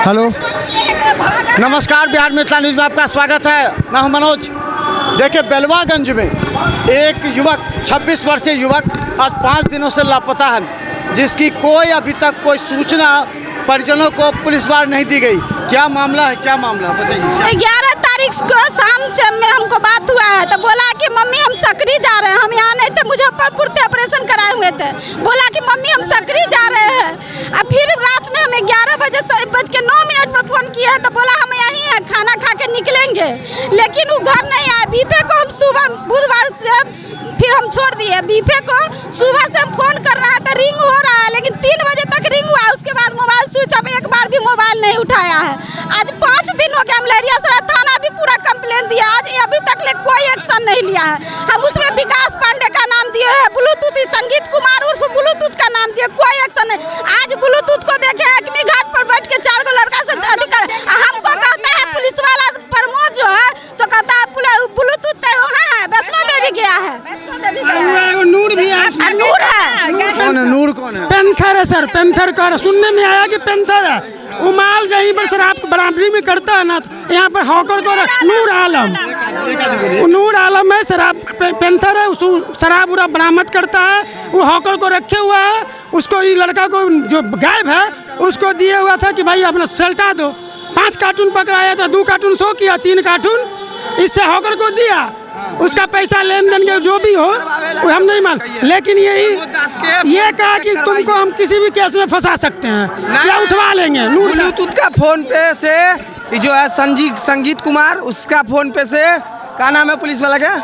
Hello, नमस्कार। Bihar Mithila news में आपका स्वागत है। मैं हूं मनोज। देखिए, बेलवागंज में एक युवक 26 वर्षीय युवक आज 5 दिनों से लापता है, जिसकी कोई अभी तक कोई सूचना परिजनों को पुलिसवार नहीं दी गई। क्या मामला है, क्या मामला बताइए। 11 तारीख को शाम में हमको बात हुआ है, तो बोला कि मम्मी हम सकरी जा रहे हैं। हम यहाँ नहीं थे, मुजफ्फरपुर से ऑपरेशन कराए हुए थे। बोला कि मम्मी हम सकरी जा रहे हैं। अब फिर रात में हमें 11:09 पर फोन किया, तो बोला हम यहीं हैं, खाना खा के निकलेंगे। लेकिन वो घर नहीं आया। बीफे को हम सुबह बुधवार से फिर हम छोड़ दिए। बीफे को सुबह से हम फोन कर रहा है तो रिंग हो रहा है, लेकिन 3 बजे तक रिंग हुआ। उसके बाद मोबाइल स्विच ऑफ, एक बार भी मोबाइल नहीं उठाया है। आज 5 दिन हो गया। हम लहरियासराय थाना भी पूरा कंप्लेन दिया, आज अभी तक कोई एक्शन नहीं लिया है। हम उसमें विकास पांडे का नाम दिए हैं, ब्लूटूथ संगीत कुमार उर्फ ब्लूटूथ का नाम दिए, कोई एक्शन नहीं। आज ब्लूटूथ को देखे अग्नि घाट पर बैठ के 4 गो लड़का से अधिकार हमको कहता है पुलिस वाला प्रमोद जो है, सो कहता है ब्लूटूथ वहाँ है, वैष्णो देवी गया है। नूर भी है। नूर है। कौन है? नूर कौन है? पेंथर है सर, पेंथर का सुनने में आया कि पेंथर है। उमाल जहीं पर शराब बराबरी में करता है ना, यहाँ पर हॉकर को नूर आलम, नूर आलम है, शराब पेंथर है। शराब पूरा बरामद करता है। वो हॉकर को रखे हुआ है। उसको ये लड़का को जो गायब है उसको दिया हुआ था कि भाई अपना सल्टा दो। 5 कार्टून पकड़ाया था, 2 कार्टून शो किया, 3 कार्टून इससे हॉकर को दिया। उसका पैसा लेन देन के जो भी हो वो हम नहीं मान, लेकिन ये कहा कि तुमको हम किसी भी केस में फंसा सकते हैं या उठवा लेंगे। ब्लूटूथ का फोन पे से जो है संगीत कुमार, उसका फोन पे से क्या नाम है पुलिस वाला का?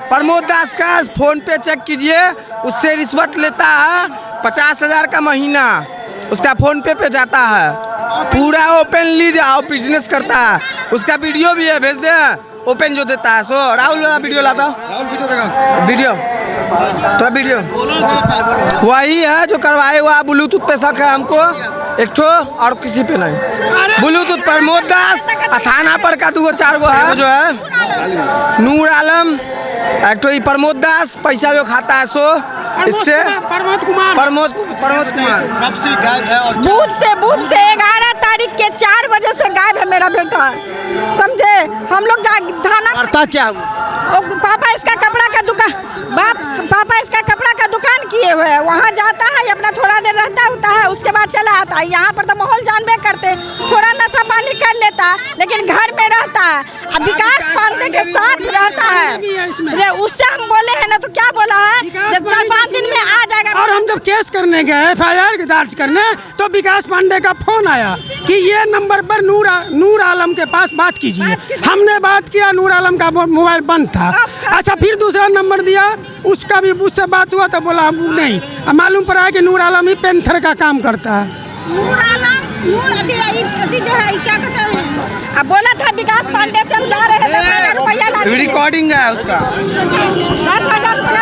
प्रमोद दास का फोन पे चेक कीजिए। उससे रिश्वत लेता है 50,000 का महीना। उसका फोन पे जाता है, पूरा ओपनली बिजनेस करता है। उसका वीडियो भी है, भेज दे। ओपन जो देता है। सो राहुल वीडियो लाता, वीडियो थोड़ा वीडियो वही है जो करवाए हुआ। ब्लूटूथ पे शक है हमको, एक ठो और किसी पे नहीं। ब्लूटूथ प्रमोद दास, थाना पर का 2-4 गो है जो है नूर आलम, एक ठो प्रमोद दास पैसा जो खाता है। सो इससे प्रमोद कुमार बूथ से 11 तारीख के 4 बजे से गायब है मेरा बेटा, समझे। हम लोग थाना क्या हुआ? पापा इसका कपड़ा का दुकान किए हुए हैं। वहाँ जाता है, अपना थोड़ा देर रहता है, उसके बाद चला आता है। यहाँ पर तो माहौल जानबे करते, थोड़ा नशा पानी कर लेता है, लेकिन घर में रहता है। अब विकास पांडे के साथ रहता है। उससे हम बोले हैं ना, तो क्या बोला है, जब 4-5 दिन में आ जाएगा। और हम जब केस करने गए, FIR दर्ज करने, तो विकास पांडे का फोन आया कि ये नंबर पर नूर आलम के पास बात कीजिए। हमने बात किया, नूर आलम का मोबाइल बंद था। अच्छा, फिर दूसरा नंबर दिया, उसका भी उससे बात हुआ तो बोला नहीं। मालूम पड़ा कि नूर आलम ही पेंथर का काम करता है। जो है क्या कहते हैं, अब बोला था विकास पांडे से हम जा रहे हैं, 10,000 रुपया रिकॉर्डिंग है उसका। 10,000 रुपया।